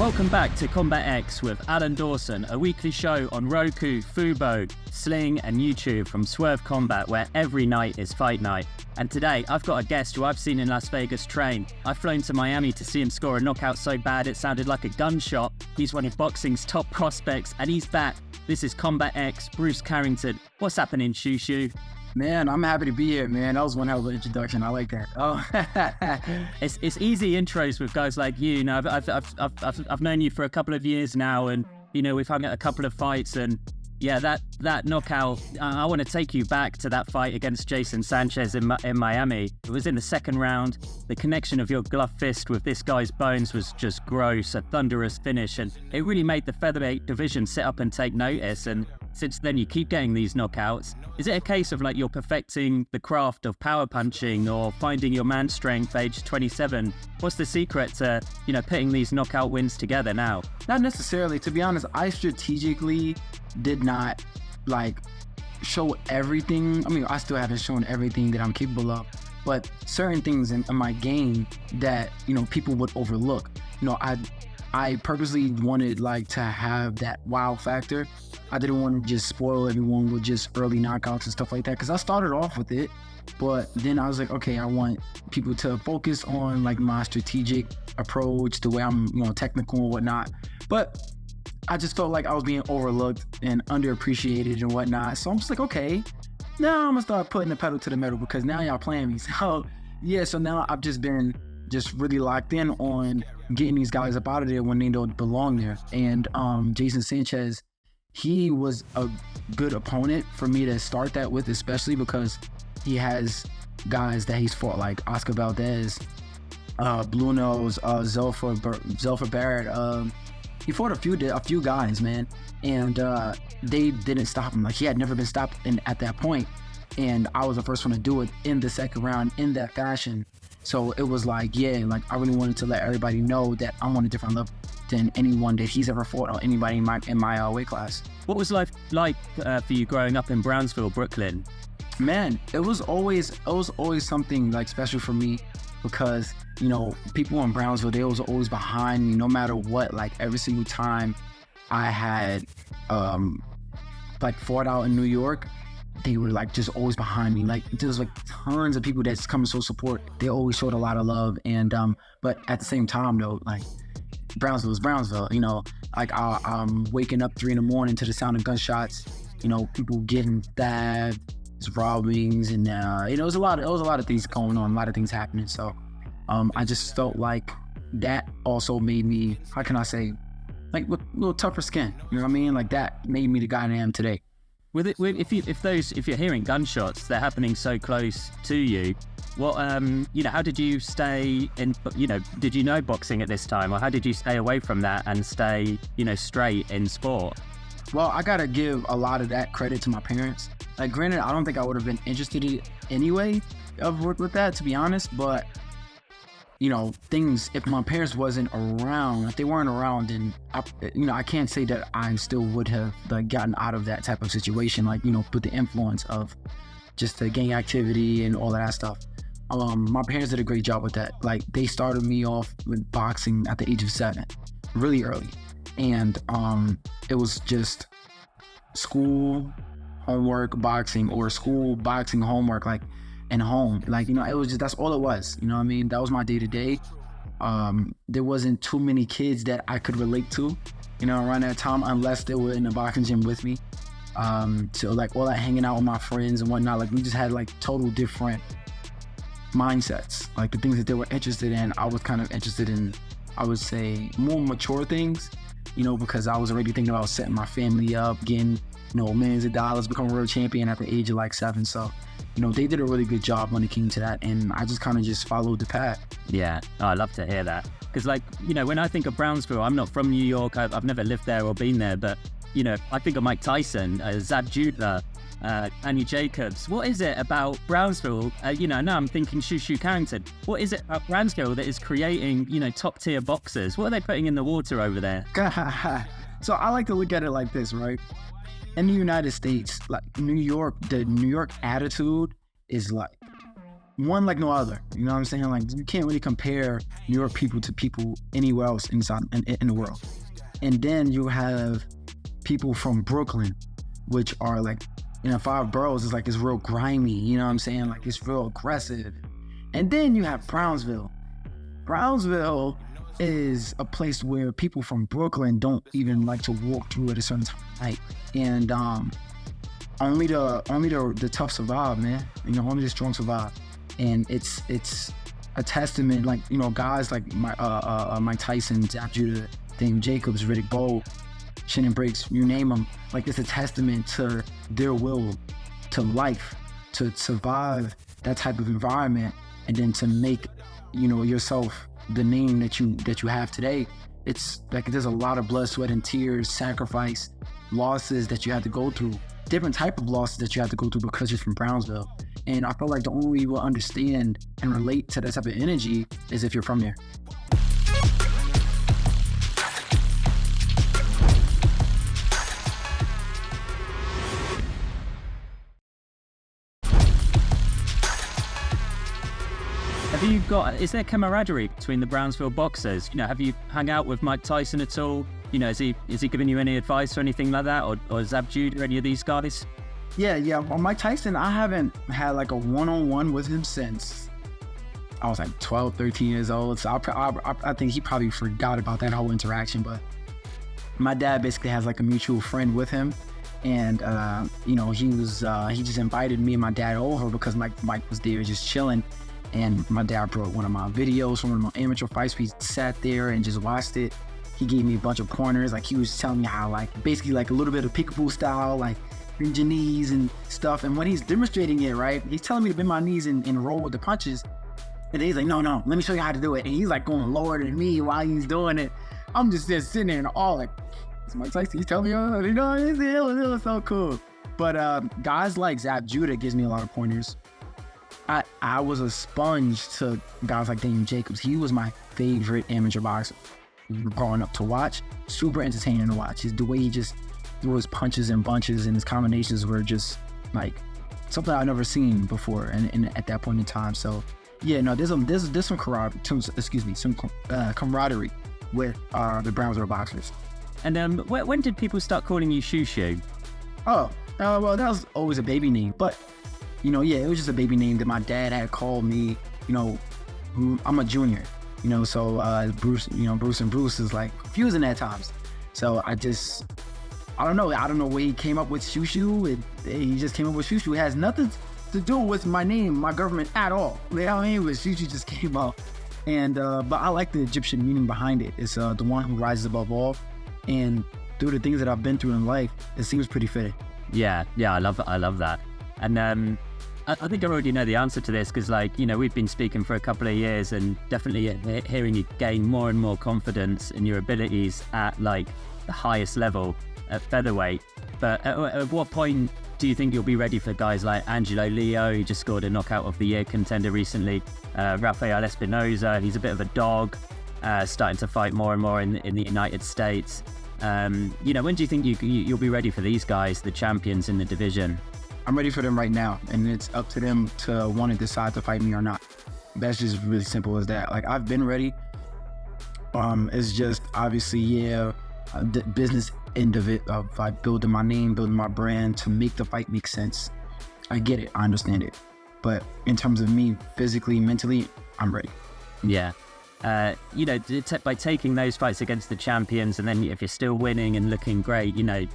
Welcome back to Combat X with Alan Dawson, a weekly show on Roku, Fubo, Sling and YouTube from Swerve Combat, where every night is fight night. And today I've got a guest who I've seen in Las Vegas train. I've flown to Miami to see him score a knockout so bad it sounded like a gunshot. He's one of boxing's top prospects and he's back. This is Combat X, Bruce Carrington. What's happening, 𝐂𝐸𝐶? Man, I'm happy to be here, man. That was one hell of an introduction. I like that. Oh, it's easy intros with guys like you. You know, I've known you for a couple of years now, and you know we've hung at a couple of fights, and yeah, that knockout. I want to take you back to that fight against 𝐂𝐸𝐿 in Miami. It was in the second round. The connection of your glove fist with this guy's bones was just gross, a thunderous finish, and it really made the featherweight division sit up and take notice. And since then, you keep getting these knockouts. Is it a case of like you're perfecting the craft of power punching or finding your man strength age 27? What's the secret to, you know, putting these knockout wins together now? not necessarily. To be honest, I strategically did not like show everything. I mean, I still haven't shown everything that I'm capable of, but certain things in my game that, you know, people would overlook. You know, I purposely wanted like to have that wow factor. I didn't want to just spoil everyone with just early knockouts and stuff like that, because I started off with it, but then I was like, okay, I want people to focus on like my strategic approach, the way I'm, you know, technical and whatnot. But I just felt like I was being overlooked and underappreciated and whatnot. So I'm just like, okay, now I'm gonna start putting the pedal to the metal, because now y'all playing me. So yeah, so now I've just been really locked in on getting these guys up out of there when they don't belong there. And Jason Sanchez, he was a good opponent for me to start that with, especially because he has guys that he's fought like Oscar Valdez, Blue Nose, Zelfa Barrett. He fought a few guys, man, and they didn't stop him. Like, he had never been stopped at that point, and I was the first one to do it in the second round in that fashion. So it was like, yeah, like I really wanted to let everybody know that I'm on a different level than anyone that he's ever fought or anybody in my weight class. What was life like for you growing up in Brownsville, Brooklyn? Man, it was always something like special for me, because, you know, people in Brownsville, they was always behind me no matter what. Like, every single time I had like fought out in New York, they were like just always behind me. Like, there's like tons of people that's come to show support. They always showed a lot of love. And but at the same time though, like, Brownsville is Brownsville, you know. Like, I'm waking up 3 a.m. to the sound of gunshots, you know, people getting stabbed, robbings, and you know, it was a lot of things going on, a lot of things happening. So I just felt like that also made me, how can I say, like, with a little tougher skin, you know what I mean? Like, that made me the guy I am today. If you're hearing gunshots, they're happening so close to you. What you know, how did you stay in? You know, did you know boxing at this time, or how did you stay away from that and stay, you know, straight in sport? Well, I gotta give a lot of that credit to my parents. Like, granted, I don't think I would have been interested in anyway with that, to be honest. But, you know, things, if my parents wasn't around, if they weren't around, then I can't say that I still would have like gotten out of that type of situation. Like, you know, with the influence of just the gang activity and all of that stuff. My parents did a great job with that. Like, they started me off with boxing at the age of 7, really early. And it was just school, homework, boxing, or school, boxing, homework, like, and home. Like, you know, it was just, that's all it was. You know what I mean? That was my day to day. There wasn't too many kids that I could relate to, you know, around that time, unless they were in the boxing gym with me. So like all that hanging out with my friends and whatnot, like, we just had like total different mindsets. Like, the things that they were interested in, I was kind of interested in, I would say, more mature things, you know, because I was already thinking about setting my family up, getting, you know, millions of dollars, become a world champion at the age of like 7. So, you know, they did a really good job when it came to that, and I just kind of just followed the path. Yeah, I love to hear that, because, like, you know, when I think of Brownsville, I'm not from New York, I've never lived there or been there, but, you know, I think of Mike Tyson, Zab Judah, Manny Jacobs. What is it about Brownsville? You know, now I'm thinking 𝐂𝐸 Carrington. What is it about Brownsville that is creating, you know, top tier boxers? What are they putting in the water over there? So I like to look at it like this, right? In the United States, like New York, the New York attitude is like one like no other. You know what I'm saying? Like, you can't really compare New York people to people anywhere else in the world. And then you have people from Brooklyn, which are like, you know, 5 boroughs is like, it's real grimy, you know what I'm saying? Like, it's real aggressive. And then you have Brownsville. Brownsville is a place where people from Brooklyn don't even like to walk through at a certain time of night. And only the tough survive, man. You know, only the strong survive. And it's a testament, like, you know, guys like Mike Tyson, 𝐒𝐤𝐸, Dame Jacobs, Riddick Bowe, Shannon Briggs, you name them. Like, it's a testament to their will, to life, to survive that type of environment, and then to make, you know, yourself the name that you have today. It's like, there's a lot of blood, sweat, and tears, sacrifice, losses that you have to go through, different type of losses that you have to go through because you're from Brownsville. And I feel like the only way you will understand and relate to that type of energy is if you're from there. Is there camaraderie between the Brownsville boxers? You know, have you hung out with Mike Tyson at all? You know, is he giving you any advice or anything like that? Or 𝐒𝐤𝐸 or any of these guys? Yeah. Well, Mike Tyson, I haven't had like a one-on-one with him since I was like 12, 13 years old. So I think he probably forgot about that whole interaction. But my dad basically has like a mutual friend with him. And, you know, he just invited me and my dad over because Mike was there just chilling. And my dad brought one of my videos from one of my amateur fights. We sat there and just watched it. He gave me a bunch of pointers. Like, he was telling me how, like, basically like a little bit of peekaboo style, like bend your knees and stuff. And when he's demonstrating it, right, he's telling me to bend my knees and roll with the punches. And he's like, no, let me show you how to do it. And he's like going lower than me while he's doing it. I'm just there sitting there and all like, it's Mike Tyson. He's telling me, oh, you know, it was so cool. But guys like 𝐒𝐤𝐸 gives me a lot of pointers. I was a sponge to guys like Dame Jacobs. He was my favorite amateur boxer growing up to watch. Super entertaining to watch. The way he just threw his punches and bunches and his combinations were just like something I've never seen before and at that point in time. So yeah, no, there's some camaraderie with the Brownsville boxers. And when did people start calling you 𝐶𝐶? Well, that was always a baby name, but you know, yeah, it was just a baby name that my dad had called me. You know, I'm a junior, you know, so Bruce and Bruce is like confusing at times. So I don't know where he came up with 𝐶𝐶. He just came up with 𝐶𝐶. It has nothing to do with my name, my government at all. You know what I mean? But 𝐶𝐶 just came up. And but I like the Egyptian meaning behind it. It's the one who rises above all. And through the things that I've been through in life, it seems pretty fitting. Yeah, I love that. And I think I already know the answer to this because, like, you know, we've been speaking for a couple of years and definitely hearing you gain more and more confidence in your abilities at, like, the highest level at featherweight. But at what point do you think you'll be ready for guys like Angelo Leo, who just scored a knockout of the year contender recently, Rafael Espinoza, he's a bit of a dog, starting to fight more and more in the United States. You know, when do you think you'll be ready for these guys, the champions in the division? I'm ready for them right now, and it's up to them to want to decide to fight me or not. That's just really simple as that. Like, I've been ready. It's just obviously, the business end of it, of like building my name, building my brand to make the fight make sense. I get it, I understand it, but in terms of me physically, mentally, I'm ready. Yeah. You know, by taking those fights against the champions, and then if you're still winning and looking great, you know,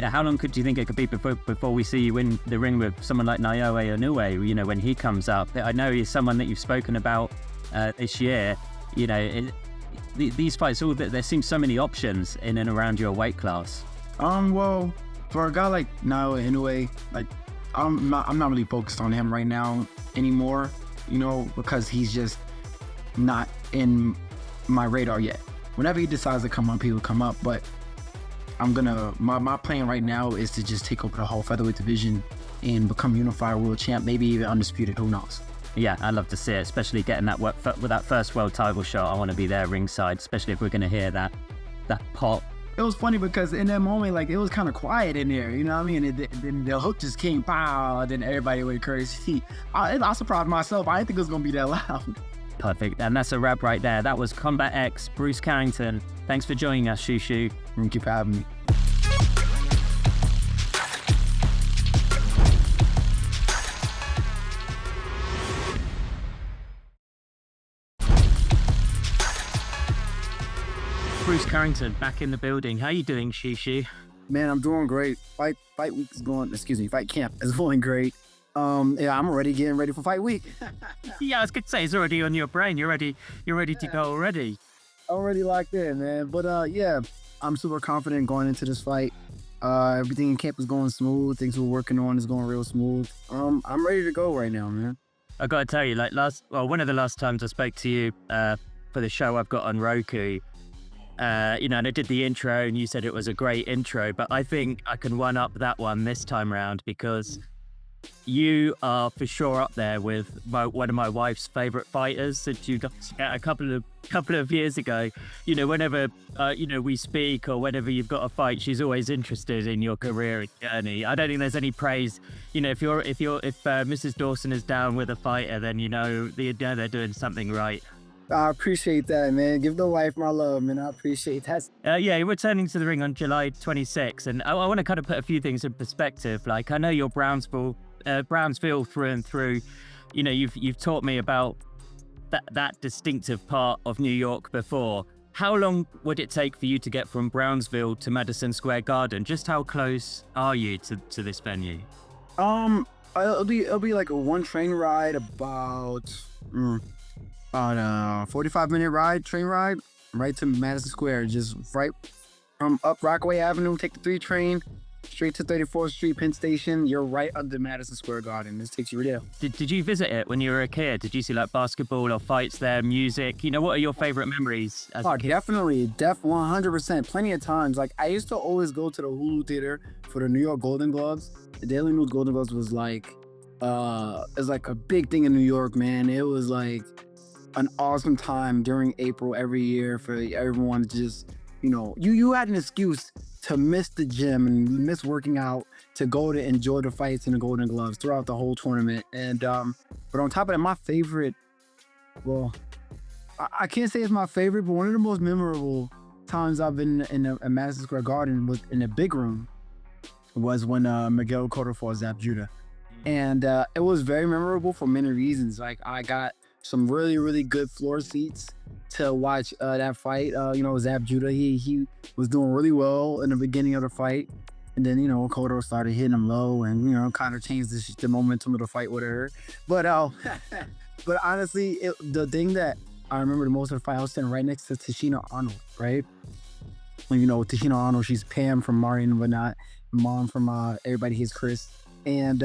how long do you think it could be before we see you in the ring with someone like Naoya Inoue, you know, when he comes up? I know he's someone that you've spoken about this year. You know, these fights, there seems so many options in and around your weight class. Well, for a guy like Naoya Inoue, like, I'm not really focused on him right now anymore, you know, because he's just not in my radar yet. Whenever he decides to come up, he will come up, but my plan right now is to just take over the whole featherweight division and become unified world champ, maybe even undisputed, who knows. Yeah, I'd love to see it, especially getting with that first world title shot. I want to be there ringside, especially if we're going to hear that pop it was funny because in that moment, like, it was kind of quiet in there, you know what I mean? And then the hook just came, pow, and then everybody went crazy. I surprised myself. I didn't think it was gonna be that loud. Perfect. And that's a wrap right there. That was Combat X, Bruce Carrington. Thanks for joining us, 𝐂𝐶. Thank you for having me. Bruce Carrington back in the building. How you doing, 𝐂𝐶? Man, I'm doing great. Fight week is going, fight camp is going great. Yeah, I'm already getting ready for fight week. Yeah, I was going to say, it's already on your brain. You're ready to go already. Already locked in, man. But yeah, I'm super confident going into this fight. Everything in camp is going smooth. Things we're working on is going real smooth. I'm ready to go right now, man. I got to tell you, like one of the last times I spoke to you for the show I've got on Roku, and I did the intro and you said it was a great intro, but I think I can one up that one this time round because you are for sure up there with one of my wife's favorite fighters that you got a couple of years ago. Whenever we speak or whenever you've got a fight, she's always interested in your career and journey. I don't think there's any praise. If Mrs. Dawson is down with a fighter, then they're doing something right. I appreciate that, man. Give the wife my love, man. I appreciate that. Yeah, you're returning to the ring on July 26th, and I want to kind of put a few things in perspective. Like, I know you're Brownsville through and through. You've taught me about that distinctive part of New York before. How long would it take for you to get from Brownsville to Madison Square Garden? Just how close are you to this venue? It'll be like a one train ride, about a 45-minute train ride, right to Madison Square. Just right from up Rockaway Avenue, take the 3 train, straight to 34th Street, Penn Station. You're right under Madison Square Garden. This takes you right there. Did you visit it when you were a kid? Did you see like basketball or fights there, music? What are your favorite memories as a kid? Definitely, 100%. Plenty of times. Like, I used to always go to the Hulu Theater for the New York Golden Gloves. The Daily News Golden Gloves was like, it's like a big thing in New York, man. It was like an awesome time during April every year for everyone to just, you had an excuse to miss the gym and miss working out to go to enjoy the fights in the Golden Gloves throughout the whole tournament. And but on top of that, my favorite, well, I can't say it's my favorite, but one of the most memorable times I've been in Madison Square Garden was in the big room was when Miguel Cotto fought Zab Judah. And it was very memorable for many reasons. Like, I got some really, really good floor seats to watch that fight. Zab Judah, he was doing really well in the beginning of the fight. And then, Cotto started hitting him low and, kind of changed the momentum of the fight with her. But honestly, the thing that I remember the most of the fight, I was sitting right next to Tashina Arnold, right? Tashina Arnold, she's Pam from Mario and whatnot, mom from Everybody Hates Chris. And,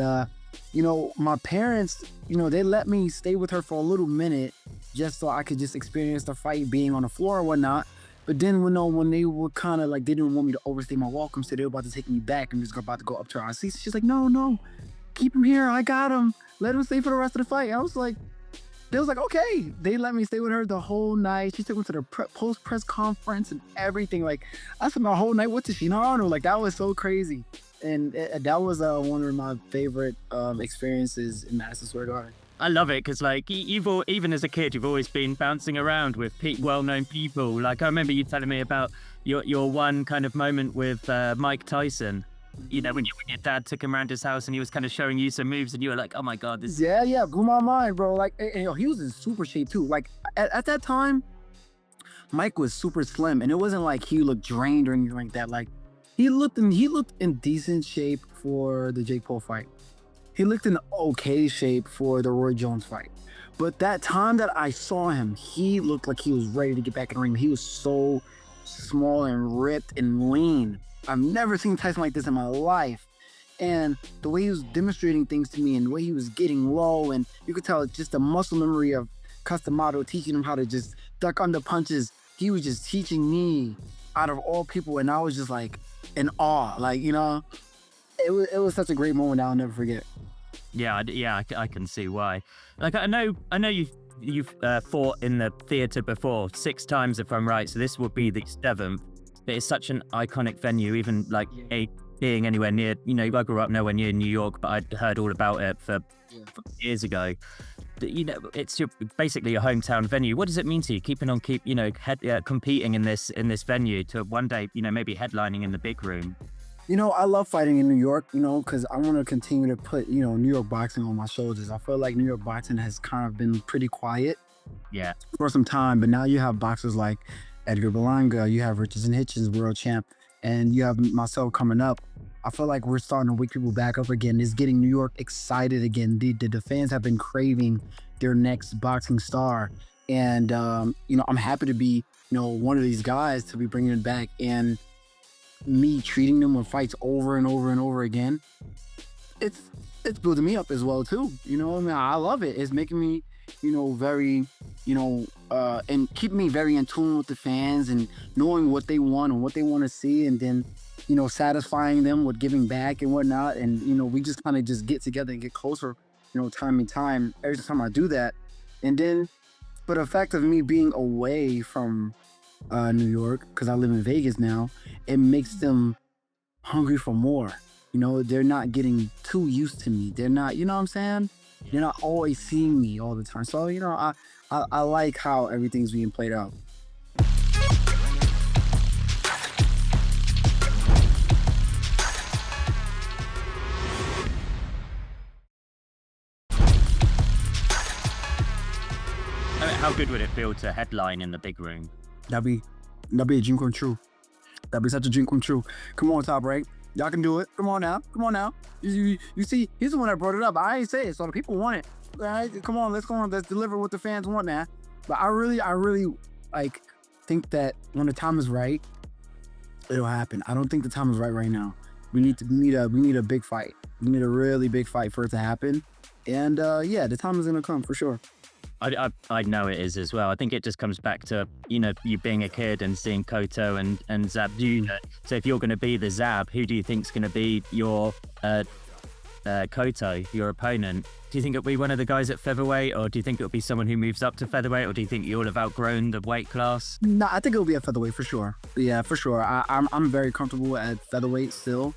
my parents, they let me stay with her for a little minute just so I could just experience the fight being on the floor and whatnot. But then, when they were kind of like, they didn't want me to overstay my welcome, so they were about to take me back and just about to go up to our seats. She's like, no, keep him here. I got him. Let him stay for the rest of the fight. They was like, okay. They let me stay with her the whole night. She took me to the post-press conference and everything. Like, I spent my whole night with Tashina Arnold. Like, that was so crazy. And that was one of my favorite experiences in Madison Square Garden. I love it because, like, even as a kid, you've always been bouncing around with well-known people. Like, I remember you telling me about your one kind of moment with Mike Tyson. When your dad took him around his house and he was kind of showing you some moves and you were like, oh my God, this. Yeah, blew my mind, bro. Like, and he was in super shape too. Like, at that time, Mike was super slim, and it wasn't like he looked drained or anything like that. Like, he looked in decent shape for the Jake Paul fight. He looked in okay shape for the Roy Jones fight. But that time that I saw him, he looked like he was ready to get back in the ring. He was so small and ripped and lean. I've never seen Tyson like this in my life. And the way he was demonstrating things to me and the way he was getting low, and you could tell just the muscle memory of 𝐶𝐶 teaching him how to just duck under punches. He was just teaching me out of all people, and I was just like in awe. Like, it was such a great moment I'll never forget. Yeah, I can see why. Like, I know you've fought in the theater before 6 times, if I'm right. So this would be the 7th. but it's such an iconic venue, even like being anywhere near, I grew up nowhere near New York, but I'd heard all about it for years ago. It's basically your hometown venue. What does it mean to you competing in this venue to one day, maybe headlining in the big room? I love fighting in New York, because I want to continue to put, New York boxing on my shoulders. I feel like New York boxing has kind of been pretty quiet for some time, but now you have boxers like Edgar Berlanga, you have Richardson Hitchens, world champ, and you have myself coming up. I feel like we're starting to wake people back up again. It's getting New York excited again. The fans have been craving their next boxing star. And, I'm happy to be, one of these guys to be bringing it back. And me treating them with fights over and over and over again, it's building me up as well, too. I love it. It's making me, very, and keeping me very in tune with the fans and knowing what they want and what they want to see. And then, satisfying them with giving back and whatnot. And, we just kind of just get together and get closer, time and time, every time I do that. And then, for the fact of me being away from New York, because I live in Vegas now, it makes them hungry for more. They're not getting too used to me. They're not, what I'm saying? They're not always seeing me all the time. So, I like how everything's being played out. How good would it feel to headline in the big room? That'd be a dream come true. That'd be such a dream come true. Come on, Top Rank. Y'all can do it. Come on now. You see, he's the one that brought it up. I ain't say it, so the people want it. All right, come on. Let's deliver what the fans want now. But I really think that when the time is right, it'll happen. I don't think the time is right now. We need a big fight. We need a really big fight for it to happen. And the time is gonna come for sure. I know it is as well. I think it just comes back to, you being a kid and seeing Cotto and Zab. So if you're going to be the Zab, who do you think's going to be your Cotto, your opponent? Do you think it'll be one of the guys at featherweight, or do you think it'll be someone who moves up to featherweight, or do you think you'll have outgrown the weight class? No, I think it'll be at featherweight for sure. Yeah, for sure. I'm very comfortable at featherweight still.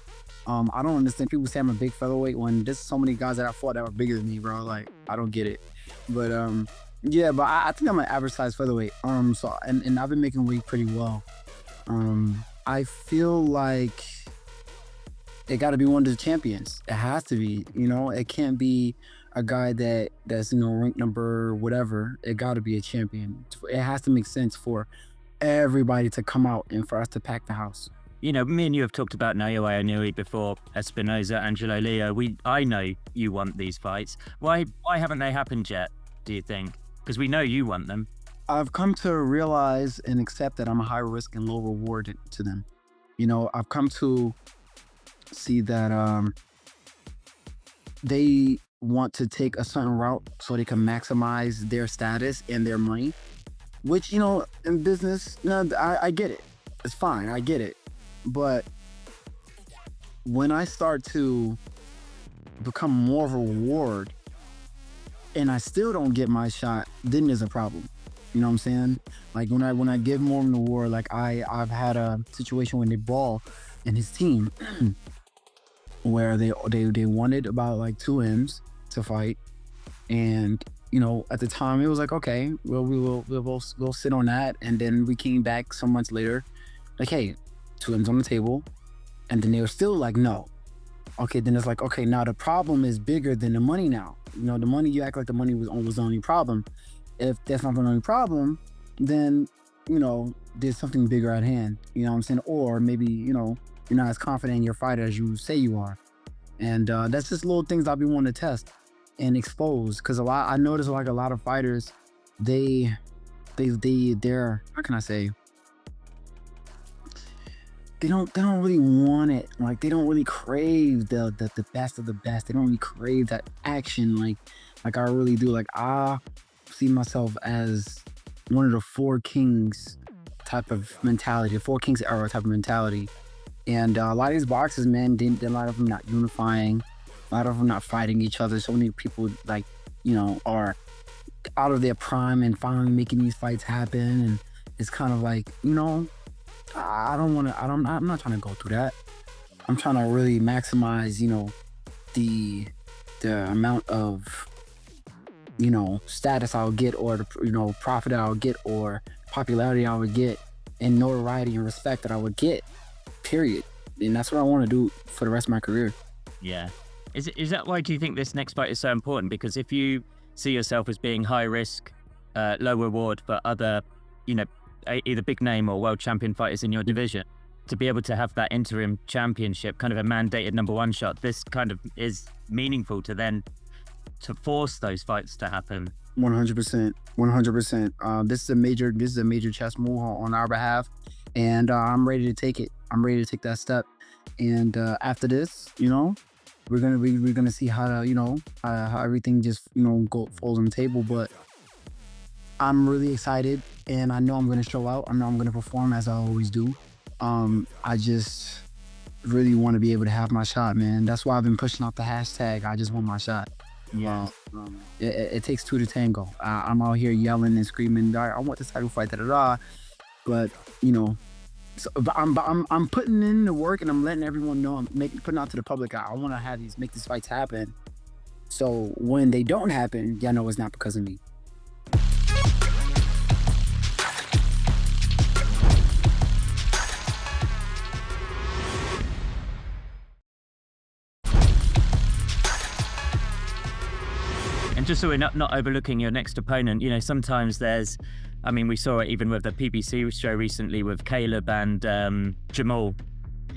I don't understand people say I'm a big featherweight when there's so many guys that I fought that were bigger than me, bro. Like, I don't get it. But I think I'm an average size featherweight. So I've been making weight pretty well. I feel like it got to be one of the champions. It has to be. It can't be a guy that's ranked number whatever. It got to be a champion. It has to make sense for everybody to come out and for us to pack the house. Me and you have talked about Naoya Inoue before, Espinoza, Angelo Leo. I know you want these fights. Why haven't they happened yet, do you think? Because we know you want them. I've come to realize and accept that I'm a high risk and low reward to them. I've come to see that they want to take a certain route so they can maximize their status and their money, which, in business, I get it. It's fine, I get it. But when I start to become more of a reward and I still don't get my shot, then there's a problem. You know what I'm saying? Like when I give more of an award, like I've had a situation with Nick Ball and his team where they wanted about like 2 M's to fight. And, at the time it was like, okay, well, we'll sit on that. And then we came back some months later, like, hey, 2 M's on the table, and then they were still like, no. Okay, then it's like, okay, now the problem is bigger than the money now. The money, you act like the money was the only problem. If that's not the only problem, then, there's something bigger at hand, you know what I'm saying? Or maybe, you're not as confident in your fight as you say you are. And that's just little things I'll be wanting to test and expose. Because I notice like a lot of fighters, they're, how can I say? They don't really want it. Like they don't really crave the best of the best. They don't really crave that action like I really do. Like I see myself as one of the 4 Kings type of mentality, the 4 Kings era type of mentality. And a lot of these boxers, man, a lot of them not unifying, a lot of them not fighting each other. So many people are out of their prime and finally making these fights happen. And it's kind of like, I'm not trying to go through that. I'm trying to really maximize, the amount of, status I'll get, or the, profit I'll get, or popularity I would get, and notoriety and respect that I would get, period. And that's what I want to do for the rest of my career. Yeah. Is that why do you think this next fight is so important? Because if you see yourself as being high risk, low reward for other, either big name or world champion fighters in your division, to be able to have that interim championship, kind of a mandated #1 shot, this kind of is meaningful to force those fights to happen. 100%, 100%. This is a major chess move on our behalf, and I'm ready to take it. I'm ready to take that step. And after this, we're gonna see how to, how everything just falls on the table. But I'm really excited, and I know I'm gonna show out. I know I'm gonna perform as I always do. I just really want to be able to have my shot, man. That's why I've been pushing out the hashtag. I just want my shot. Yeah. It takes two to tango. I'm out here yelling and screaming, I want this title fight, But but I'm putting in the work, and I'm letting everyone know. I'm putting out to the public. I want to make these fights happen. So when they don't happen, y'all know it's not because of me. And just so we're not overlooking your next opponent, sometimes there's, we saw it even with the PBC show recently with Caleb and Jamal.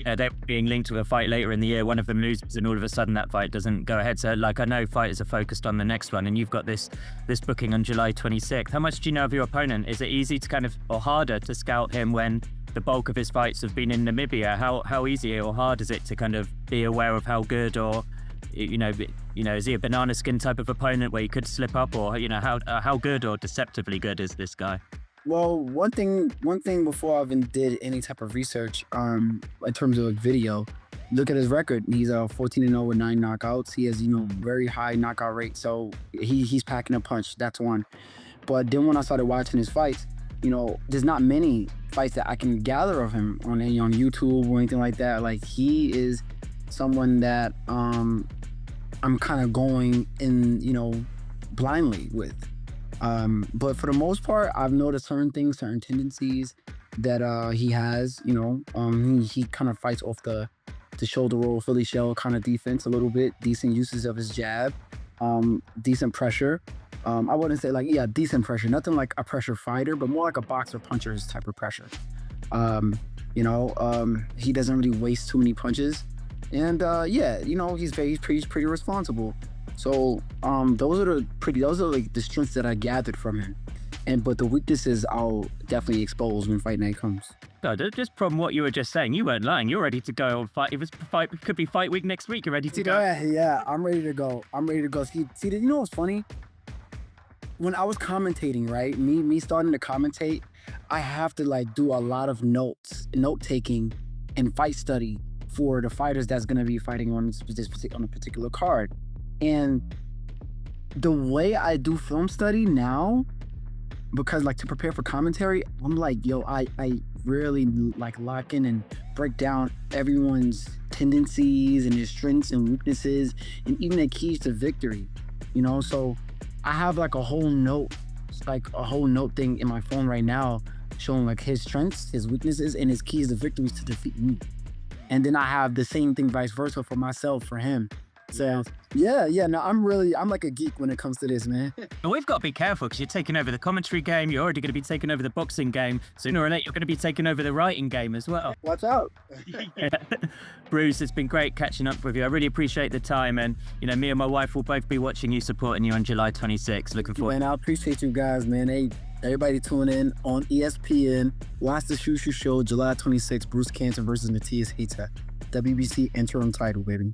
They're being linked to a fight later in the year. One of them loses, and all of a sudden that fight doesn't go ahead. So, I know fighters are focused on the next one, and you've got this booking on July 26th. How much do you know of your opponent? Is it easy to or harder to scout him when the bulk of his fights have been in Namibia? How easy or hard is it to be aware of how good, or is he a banana skin type of opponent where you could slip up, or how good or deceptively good is this guy? Well, one thing before I even did any type of research, in terms of video, look at his record. He's 14-0 with 9 knockouts. He has very high knockout rate, so he's packing a punch. That's one. But then when I started watching his fights, there's not many fights that I can gather of him on YouTube or anything like that. Like, he is someone that I'm kind of going in blindly with. But for the most part, I've noticed certain tendencies that he has. He kind of fights off the shoulder roll, Philly shell kind of defense a little bit. Decent uses of his jab, decent pressure. I wouldn't say decent pressure, nothing like a pressure fighter, but more like a boxer puncher's type of pressure. He doesn't really waste too many punches, and he's pretty responsible. So those are the strengths that I gathered from him. But the weaknesses I'll definitely expose when fight night comes. No, just from what you were just saying, you weren't lying. You're ready to go on fight. It could be fight week next week. You're ready to go. Yeah, I'm ready to go. See, you know what's funny? When I was commentating, right? Me starting to commentate, I have to do a lot of note taking and fight study for the fighters that's gonna be fighting on a particular card. And the way I do film study now, because to prepare for commentary, I'm I really lock in and break down everyone's tendencies and their strengths and weaknesses, and even their keys to victory. So I have a whole note thing in my phone right now showing his strengths, his weaknesses, and his keys to victories to defeat me. And then I have the same thing vice versa for myself, for him. So no, I'm like a geek when it comes to this, man. But we've got to be careful, because you're taking over the commentary game. You're already going to be taking over the boxing game. Sooner or later, you're going to be taking over the writing game as well. Watch out. Bruce, it's been great catching up with you. I really appreciate the time. And, me and my wife will both be watching you, supporting you on July 26th. Looking forward. Man, I appreciate you guys, man. Hey, everybody tune in on ESPN. Watch the Shoe Show July 26th. Bruce Carrington versus 𝐀𝐮𝐨𝐿. WBC interim title, baby.